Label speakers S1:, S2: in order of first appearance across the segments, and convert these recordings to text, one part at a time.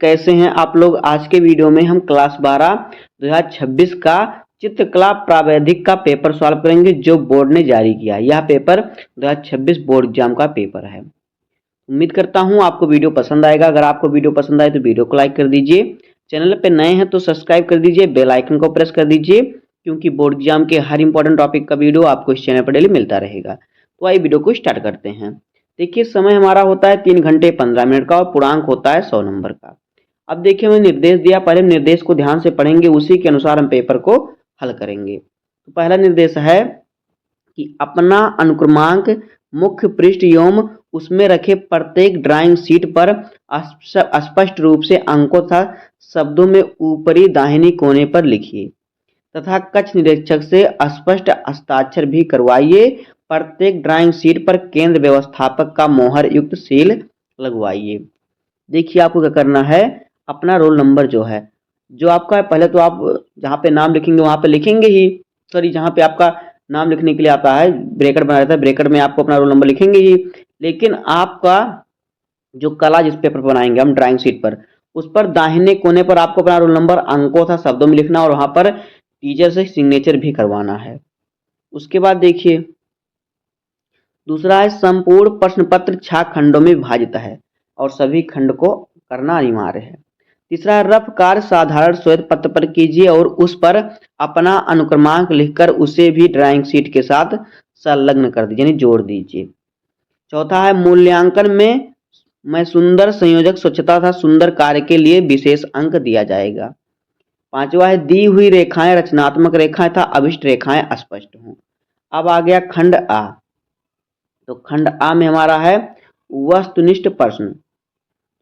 S1: कैसे हैं आप लोग। आज के वीडियो में हम क्लास 12 2026 का चित्रकला प्रावैधिक का पेपर सॉल्व करेंगे जो बोर्ड ने जारी किया। यह पेपर 2026 बोर्ड एग्जाम का पेपर है। उम्मीद करता हूं आपको वीडियो पसंद आएगा। अगर आपको वीडियो पसंद आए तो वीडियो को लाइक कर दीजिए, चैनल पे नए हैं तो सब्सक्राइब कर दीजिए, बेल आइकन को प्रेस कर दीजिए क्योंकि बोर्ड एग्जाम के हर इंपॉर्टेंट टॉपिक का वीडियो आपको इस चैनल पर डेली मिलता रहेगा। तो आइए वीडियो को स्टार्ट करते हैं। देखिए समय हमारा होता है 3 घंटे 15 मिनट का और पूर्णांक होता है 100 नंबर का। अब देखिए हमें निर्देश दिया, पहले हम निर्देश को ध्यान से पढ़ेंगे, उसी के अनुसार हम पेपर को हल करेंगे। तो पहला निर्देश है कि अपना अनुक्रमांक मुख्य पृष्ठ एवं उसमें रखे प्रत्येक ड्राइंग शीट पर स्पष्ट रूप से अंकों तथा शब्दों में ऊपरी दाहिनी कोने पर लिखिए तथा कक्ष निरीक्षक से स्पष्ट हस्ताक्षर भी करवाइए। प्रत्येक ड्राइंग शीट पर केंद्र व्यवस्थापक का मोहर युक्त सील लगवाइए। देखिए आपको क्या करना है, अपना रोल नंबर जो है जो आपका है, पहले तो आप जहाँ पे नाम लिखेंगे वहाँ पे लिखेंगे ही, सॉरी जहाँ पे आपका नाम लिखने के लिए आता है ब्रैकेट बना रहता है, ब्रैकेट में आपको अपना रोल नंबर लिखेंगे ही। लेकिन आपका जो कला जिस पेपर पर बनाएंगे हम ड्राइंग शीट पर, उस पर दाहिने कोने पर आपको अपना रोल नंबर अंकों तथा शब्दों में लिखना और वहाँ पर टीचर से सिग्नेचर भी करवाना है। उसके बाद देखिए दूसरा है संपूर्ण प्रश्न पत्र 6 खंडों में विभाजित है और सभी खंड को करना अनिवार्य है। तीसरा है रफ कार्य साधारण श्वेत पत्र पर कीजिए और उस पर अपना अनुक्रमांक लिखकर उसे भी ड्राइंग शीट के साथ संलग्न कर दीजिए, यानी जोड़ दीजिए। चौथा है मूल्यांकन में सुंदर संयोजक स्वच्छता तथा सुंदर कार्य के लिए विशेष अंक दिया जाएगा। पांचवा है दी हुई रेखाएं रचनात्मक रेखाएं तथा अभिष्ट रेखाएं स्पष्ट हों। अब आ गया खंड आ। तो खंड आ में हमारा है वस्तुनिष्ठ प्रश्न।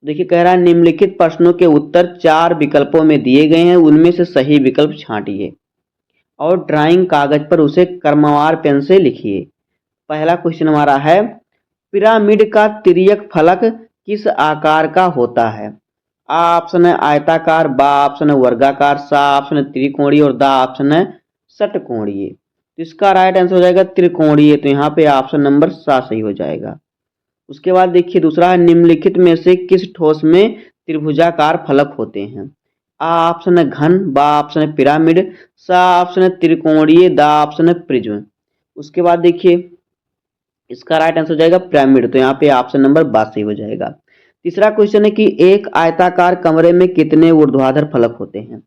S1: देखिए कह रहा है निम्नलिखित प्रश्नों के उत्तर 4 विकल्पों में दिए गए हैं, उनमें से सही विकल्प छांटिए और ड्राइंग कागज पर उसे क्रमवार पेन से लिखिए। पहला क्वेश्चन हमारा है पिरामिड का तिर्यक फलक किस आकार का होता है। आ ऑप्शन है आयताकार, बा ऑप्शन है वर्गाकार, सा ऑप्शन है त्रिकोणीय और दा ऑप्शन है षटकोणीय। तो इसका राइट आंसर हो जाएगा त्रिकोणीय। तो यहाँ पे ऑप्शन नंबर सा सही हो जाएगा। उसके बाद देखिए दूसरा है निम्नलिखित में से किस ठोस में त्रिभुजाकार फलक होते हैं। आ ऑप्शन है घन, बा ऑप्शन है पिरामिड, सा ऑप्शन है त्रिकोणीय, दा ऑप्शन है प्रिज्म। उसके बाद देखिए इसका राइट आंसर हो जाएगा पिरामिड। तो यहाँ पे ऑप्शन नंबर बा सही हो जाएगा। तीसरा क्वेश्चन है कि एक आयताकार कमरे में कितने ऊर्ध्वाधर फलक होते हैं।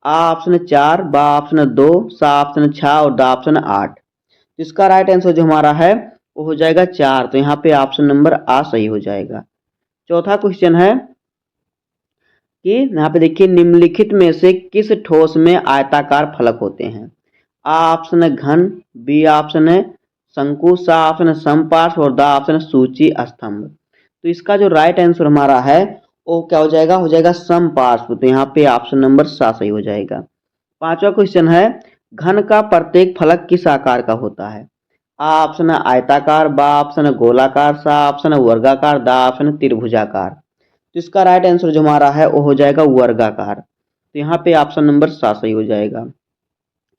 S1: आ ऑप्शन है 4, बा ऑप्शन है 2, सा ऑप्शन है 6 और दा ऑप्शन है 8। तो इसका राइट आंसर जो हमारा है वो हो जाएगा 4। तो यहाँ पे ऑप्शन नंबर आ सही हो जाएगा। चौथा क्वेश्चन है कि यहाँ पे देखिए निम्नलिखित में से किस ठोस में आयताकार फलक होते हैं। आ ऑप्शन है घन, बी ऑप्शन है शंकु, सा ऑप्शन है समपार्श्व और दा ऑप्शन है सूची स्तंभ। तो इसका जो राइट आंसर हमारा है वो क्या हो जाएगा, हो जाएगा समपार्श्व। तो यहाँ पे ऑप्शन नंबर सा सही हो जाएगा। पांचवा क्वेश्चन है घन का प्रत्येक फलक किस आकार का होता है। आ ऑप्शन है आयताकार, बा ऑप्शन है गोलाकार, सा ऑप्शन है वर्गाकार, दा ऑप्शन है त्रिभुजाकार। तो इसका राइट आंसर जो हमारा है वो हो जाएगा वर्गाकार। तो यहाँ पे ऑप्शन नंबर सा सही हो जाएगा।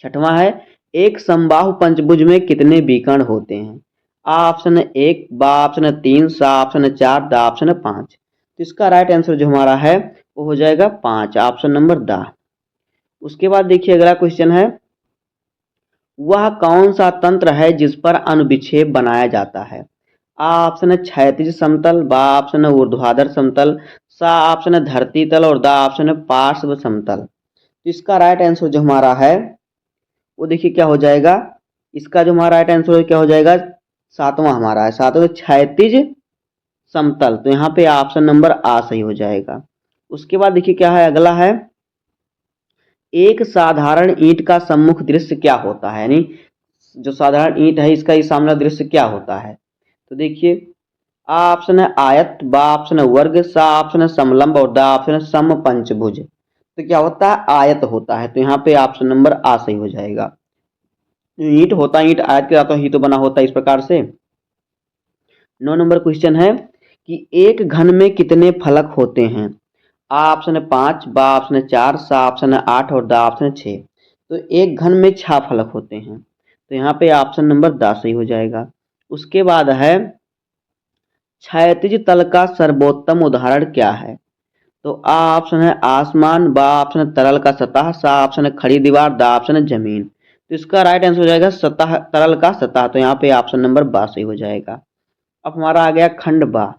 S1: छठवां है एक समबाहु पंचभुज में कितने विकर्ण होते हैं। आ ऑप्शन है 1, बा ऑप्शन है 3, सा ऑप्शन है 4, दा ऑप्शन है 5। तो इसका राइट आंसर जो हमारा है वो हो जाएगा 5, ऑप्शन नंबर दा। उसके बाद देखिए अगला क्वेश्चन है वह कौन सा तंत्र है जिस पर अनुविक्षेप बनाया जाता है। आ ऑप्शन है क्षैतिज समतल, बा ऑप्शन है ऊर्ध्वाधर समतल, सा ऑप्शन है धरती तल और दा ऑप्शन है पार्श्व समतल। तो इसका राइट आंसर जो हमारा है वो देखिए क्या हो जाएगा, इसका जो हमारा राइट आंसर क्या हो जाएगा, सातवां हमारा है, सातवां क्षैतिज समतल। तो यहाँ पे ऑप्शन नंबर आ सही हो जाएगा। उसके बाद देखिए क्या है अगला है एक साधारण ईंट का सम्मुख दृश्य क्या होता है, यानी जो साधारण ईंट है इसका ये सामने दृश्य क्या होता है। तो देखिए आ ऑप्शन है आयत, बा ऑप्शन है वर्ग, सा ऑप्शन है समलंब और दा ऑप्शन है समपंचभुज। तो क्या होता है आयत होता है। तो यहाँ पे ऑप्शन नंबर आ सही हो जाएगा। ईंट होता है, ईंट आयत के साथ ही तो बना होता है इस प्रकार से। 9 नंबर क्वेश्चन है कि एक घन में कितने फलक होते हैं। आ ऑप्शन है 5, बा ऑप्शन है 4, सा ऑप्शन है 8 और दा ऑप्शन है 6। तो एक घन में 6 फलक होते हैं। तो यहाँ पे ऑप्शन नंबर दा सही हो जाएगा। उसके बाद है क्षैतिज तल का सर्वोत्तम उदाहरण क्या है। तो आ ऑप्शन है आसमान, बा ऑप्शन है तरल का सतह, सा ऑप्शन है खड़ी दीवार, दा ऑप्शन है जमीन। तो इसका राइट आंसर हो जाएगा सतह, तरल का सतह। तो यहाँ पे ऑप्शन नंबर बा सही हो जाएगा। अब हमारा आ गया खंड बा।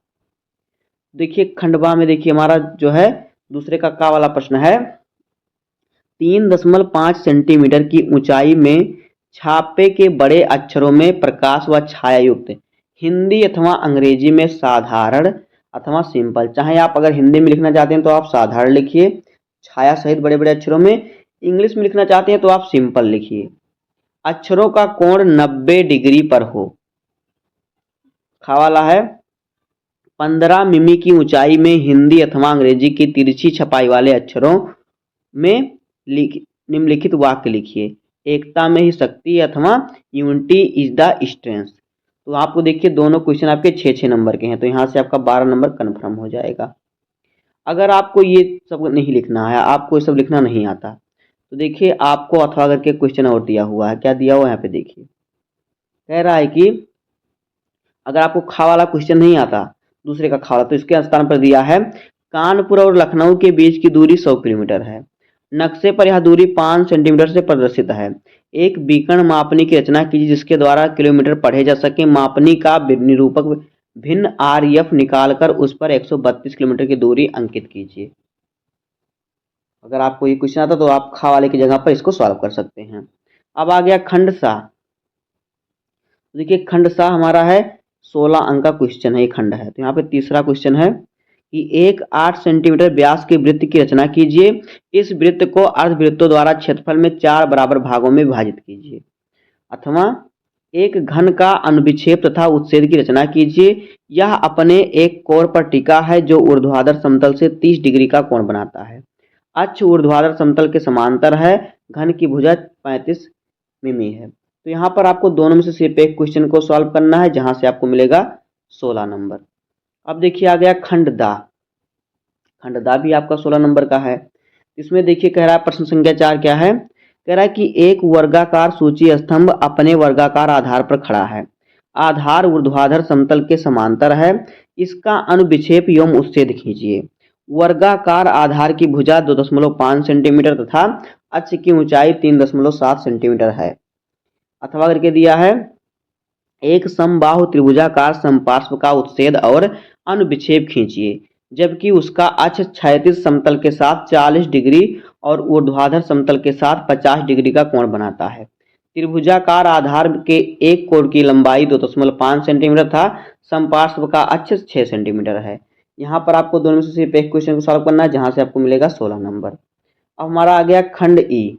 S1: देखिए खंड बा में देखिए हमारा जो है दूसरे का वाला प्रश्न है, 3.5 सेंटीमीटर की ऊंचाई में छापे के बड़े अक्षरों में प्रकाश व छाया युक्त हिंदी अथवा अंग्रेजी में साधारण अथवा सिंपल। चाहे आप अगर हिंदी में लिखना चाहते हैं तो आप साधारण लिखिए छाया सहित बड़े बड़े अक्षरों में, इंग्लिश में लिखना चाहते हैं तो आप सिंपल लिखिए। अक्षरों का कोण 90 डिग्री पर हो। खा वाला है 15 मिमी की ऊंचाई में हिंदी अथवा अंग्रेजी की तिरछी छपाई वाले अक्षरों में निम्नलिखित वाक्य लिखिए, एकता में ही शक्ति अथवा यूनिटी इज द स्ट्रेंथ। तो आपको देखिए दोनों क्वेश्चन आपके 6-6 नंबर के हैं, तो यहाँ से आपका 12 नंबर कन्फर्म हो जाएगा। अगर आपको ये सब नहीं लिखना है, आपको ये सब लिखना नहीं आता, तो देखिए आपको अथवा करके क्वेश्चन और दिया हुआ है। क्या दिया हुआ है यहाँ पे देखिए, कह रहा है कि अगर आपको खा वाला क्वेश्चन नहीं आता दूसरे का खा वाला, तो इसके स्थान पर दिया है कानपुर और लखनऊ के बीच की दूरी 100 किलोमीटर है। नक्शे पर यह दूरी 5 सेंटीमीटर से प्रदर्शित है। एक बीकन मापनी की रचना कीजिए जिसके द्वारा किलोमीटर पढ़े जा सके। मापनी का निरूपक भिन्न RF निकालकर उस पर 132 किलोमीटर की दूरी अंकित कीजिए। अगर आपको ये क्वेश्चन आता तो आप खा वाले की जगह पर इसको सॉल्व कर सकते हैं। अब आ गया खंड सा। देखिए खंड सा हमारा है 16 अंक का क्वेश्चन है, ये खंड है। तो यहाँ पे तीसरा क्वेश्चन है कि एक 8 सेंटीमीटर व्यास के वृत्त की रचना कीजिए। इस वृत्त को अर्धवृत्तों द्वारा क्षेत्रफल में 4 बराबर भागों में विभाजित कीजिए। अथवा एक घन का अनुविक्षेप तथा उच्छेद की रचना कीजिए। यह अपने एक कोण पर टिका है जो ऊर्ध्वाधर समतल से 30 डिग्री का कोण बनाता है। अक्ष ऊर्ध्वाधर समतल के समांतर है। घन की भुजा 35 मिमी है। तो यहाँ पर आपको दोनों में से सिर्फ एक क्वेश्चन को सॉल्व करना है, जहां से आपको मिलेगा 16 नंबर। अब देखिए आ गया खंड दा। खंड दा भी आपका 16 नंबर का है। इसमें देखिए कह रहा है प्रश्न संख्या 4 क्या है, कह रहा है कि एक वर्गाकार सूची स्तंभ अपने वर्गाकार आधार पर खड़ा है। आधार ऊर्ध्वाधर समतल के समांतर है। इसका अनुविक्षेप एवं उच्छेद खींचिए। वर्गाकार आधार की भुजा 2.5 सेंटीमीटर तथा अक्ष की ऊंचाई 3.7 सेंटीमीटर है। अथवा करके दिया है एक समबाहु त्रिभुजाकार समपार्श्व का उच्छेद और अनुविक्षेप खींचिए जबकि उसका अक्ष क्षैतिज समतल के साथ 40 डिग्री और ऊर्ध्वाधर समतल के साथ 50 डिग्री का कोण बनाता है। त्रिभुजाकार आधार के एक कोण की लंबाई 2.5 सेंटीमीटर था। समपार्श्व का अक्ष 6 सेंटीमीटर है। यहाँ पर आपको दोनों में से सिर्फ एक क्वेश्चन को सॉल्व करना है, जहां से आपको मिलेगा 16 नंबर। अब हमारा आ गया खंड ई।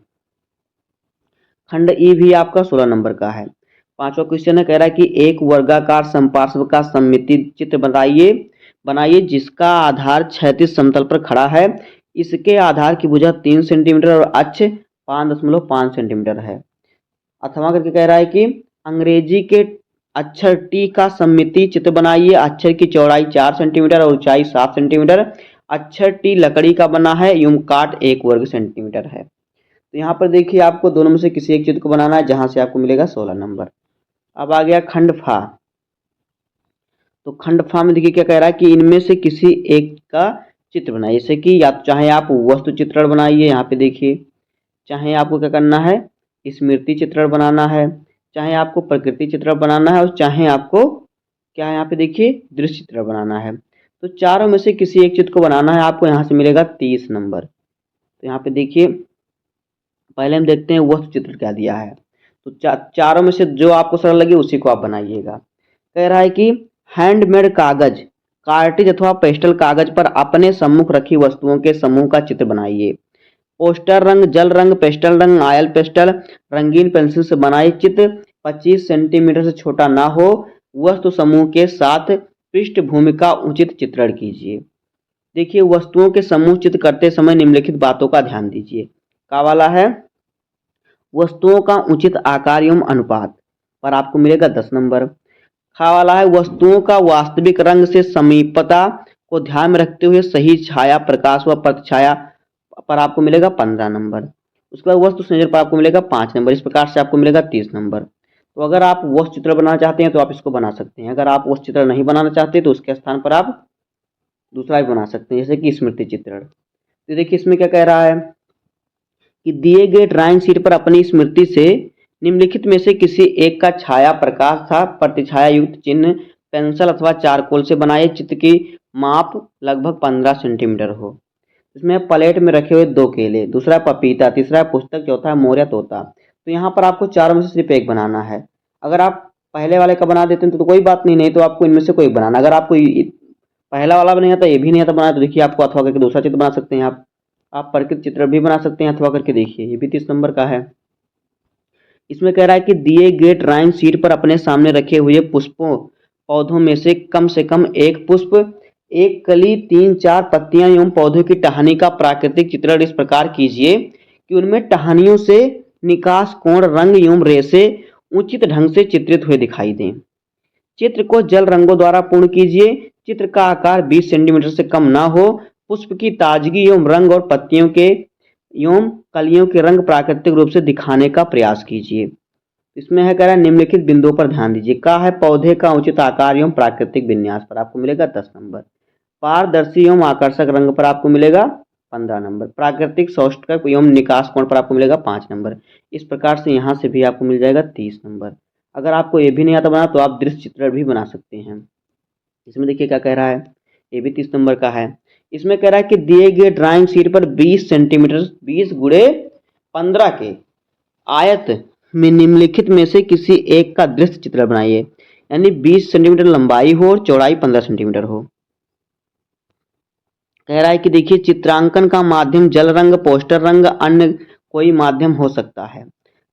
S1: खंड ई भी आपका 16 नंबर का है। पांचवा क्वेश्चन है, कह रहा है कि एक वर्गाकार समपार्श्व का सममिति चित्र बनाइए जिसका आधार क्षैतिज समतल पर खड़ा है। इसके आधार की भुजा 3 सेंटीमीटर और अक्ष 5.5 सेंटीमीटर है। अथवा करके कह रहा है कि अंग्रेजी के अक्षर टी का सममिति चित्र बनाइए। अक्षर की चौड़ाई 4 सेंटीमीटर और ऊंचाई 7 सेंटीमीटर। अक्षर टी लकड़ी का बना है एवं काट 1 वर्ग सेंटीमीटर है। तो यहाँ पर देखिए आपको दोनों में से किसी एक चित्र को बनाना है, जहां से आपको मिलेगा 16 नंबर। अब आ गया खंड फा। तो खंड फा में देखिए क्या कह रहा है कि इनमें से किसी एक का चित्र बनाइए। जैसे कि या चाहे आप वस्तु चित्रण बनाइए, यहाँ पे देखिए, चाहे आपको क्या करना है स्मृति चित्रण बनाना है, चाहे आपको प्रकृति चित्रण बनाना है, और चाहे आपको क्या है यहाँ पे देखिए दृश्य चित्रण बनाना है। तो चारों में से किसी एक चित्र को बनाना है, आपको यहाँ से मिलेगा 30 नंबर। तो यहाँ पे देखिए पहले हम देखते हैं वस्तु चित्र क्या दिया है। तो चारों में से जो आपको सरल लगे उसी को आप बनाइएगा। कह रहा है कि हैंडमेड कागज कार्टिज अथवा पेस्टल कागज पर अपने सम्मुख रखी वस्तुओं के समूह का चित्र बनाइए। पोस्टर रंग, जल रंग, पेस्टल रंग, ऑयल पेस्टल, रंगीन पेंसिल से बनाए चित्र 25 सेंटीमीटर से छोटा ना हो। वस्तु समूह के साथ पृष्ठभूमि का उचित चित्रण कीजिए। देखिए वस्तुओं के समूह चित्र करते समय निम्नलिखित बातों का ध्यान दीजिए। का वाला है वस्तुओं का उचित आकार एवं अनुपात पर आपको मिलेगा 10 नंबर। खा वाला है वस्तुओं का वास्तविक रंग से समीपता को ध्यान में रखते हुए सही छाया, प्रकाश व प्रतिछाया पर आपको मिलेगा 15 नंबर। उसके बाद वस्तु संयोजन पर आपको मिलेगा 5 नंबर। इस प्रकार से आपको मिलेगा 30 नंबर। तो अगर आप वस्तु चित्र बनाना चाहते हैं तो आप इसको बना सकते हैं। अगर आप वस्तु चित्र नहीं बनाना चाहते तो उसके स्थान पर आप दूसरा भी बना सकते हैं, जैसे कि स्मृति चित्रण। तो देखिए इसमें क्या कह रहा है कि दिए गए ड्राइंग शीट पर अपनी स्मृति से निम्नलिखित में से किसी एक का छाया प्रकाश था प्रतिछाया युक्त चिन्ह पेंसिल अथवा चारकोल से बनाए। चित्र की माप लगभग 15 सेंटीमीटर हो। इसमें प्लेट में रखे हुए 2 केले, दूसरा पपीता, तीसरा पुस्तक, चौथा मोर या तोता। तो यहाँ पर आपको चारों में से सिर्फ एक बनाना है। अगर आप पहले वाले का बना देते हैं तो कोई बात नहीं, नहीं तो आपको इनमें से कोई बनाना। अगर आपको पहला वाला भी नहीं आता, ये भी नहीं आता बनाना, तो देखिए आपको अथवा करके दूसरा चित्र बना सकते हैं। आप प्रकृति चित्र भी बना सकते हैं अथवा करके। देखिए ये भी 30 नंबर का है। इसमें कह रहा है कि दिए गए ड्राइंग शीट पर अपने सामने रखे हुए पुष्पों पौधों में से कम एक पुष्प, एक कली, 3-4 पत्तियां एवं पौधों की टहनी का प्राकृतिक चित्रण इस प्रकार कीजिए कि उनमें टहनियों से निकास कोण, रंग एवं रेशे उचित ढंग से चित्रित हुए दिखाई दें। चित्र को जल रंगों द्वारा पूर्ण कीजिए। चित्र का आकार 20 सेंटीमीटर से कम ना हो। पुष्प की ताजगी एवं रंग और पत्तियों के एवं कलियों के रंग प्राकृतिक रूप से दिखाने का प्रयास कीजिए। इसमें है कह रहा है निम्नलिखित बिंदुओं पर ध्यान दीजिए। का है पौधे का उचित आकार एवं प्राकृतिक विन्यास पर आपको मिलेगा 10 नंबर। पारदर्शी एवं आकर्षक रंग पर आपको मिलेगा 15 नंबर। प्राकृतिक सौष्ठव एवं निकास कोण पर आपको मिलेगा 5 नंबर। इस प्रकार से यहाँ से भी आपको मिल जाएगा 30 नंबर। अगर आपको ये भी नहीं आता बना तो आप दृश्य चित्रण भी बना सकते हैं। इसमें देखिए क्या कह रहा है, ये भी 30 नंबर का है। इसमें कह रहा है कि दिए गए ड्राइंग शीट पर 20 सेंटीमीटर 20 गुणे 15 के आयत में निम्नलिखित में से किसी एक का दृश्य चित्र बनाइए। यानी 20 सेंटीमीटर लंबाई हो और चौड़ाई 15 सेंटीमीटर हो। कह रहा है कि देखिए चित्रांकन का माध्यम जल रंग, पोस्टर रंग, अन्य कोई माध्यम हो सकता है।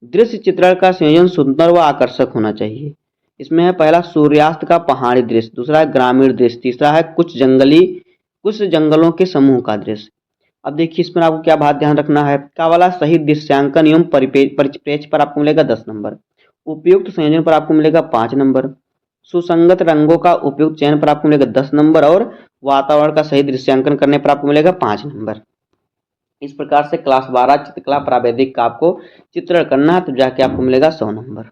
S1: दृश्य चित्रण का संयोजन सुंदर व आकर्षक होना चाहिए। इसमें है पहला सूर्यास्त का पहाड़ी दृश्य, दूसरा है ग्रामीण दृश्य, तीसरा है कुछ जंगलों के समूह का दृश्य। अब देखिए इसमें आपको क्या बात ध्यान रखना है। का वाला सही दृश्यांकन एवं परिप्रेक्ष्य पर आपको मिलेगा 10 नंबर। उपयुक्त संयोजन पर आपको मिलेगा 5 नंबर। सुसंगत रंगों का उपयुक्त चयन पर आपको मिलेगा 10 नंबर और वातावरण का सही दृश्यांकन करने पर आपको मिलेगा 5 नंबर। इस प्रकार से क्लास 12 चित्रकला प्रावैधिक का आपको चित्रण करना है तो जाके आपको मिलेगा 100 नंबर।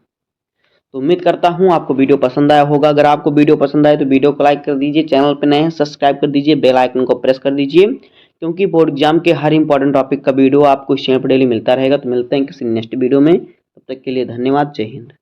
S1: तो उम्मीद करता हूँ आपको वीडियो पसंद आया होगा। अगर आपको वीडियो पसंद आए तो वीडियो को लाइक कर दीजिए, चैनल पर नए हैं सब्सक्राइब कर दीजिए, बेल आइकन को प्रेस कर दीजिए, क्योंकि बोर्ड एग्जाम के हर इंपॉर्टेंट टॉपिक का वीडियो आपको इस चैनल पर डेली मिलता रहेगा। तो मिलते हैं किसी नेक्स्ट वीडियो में, तब तक के लिए धन्यवाद। जय हिंद।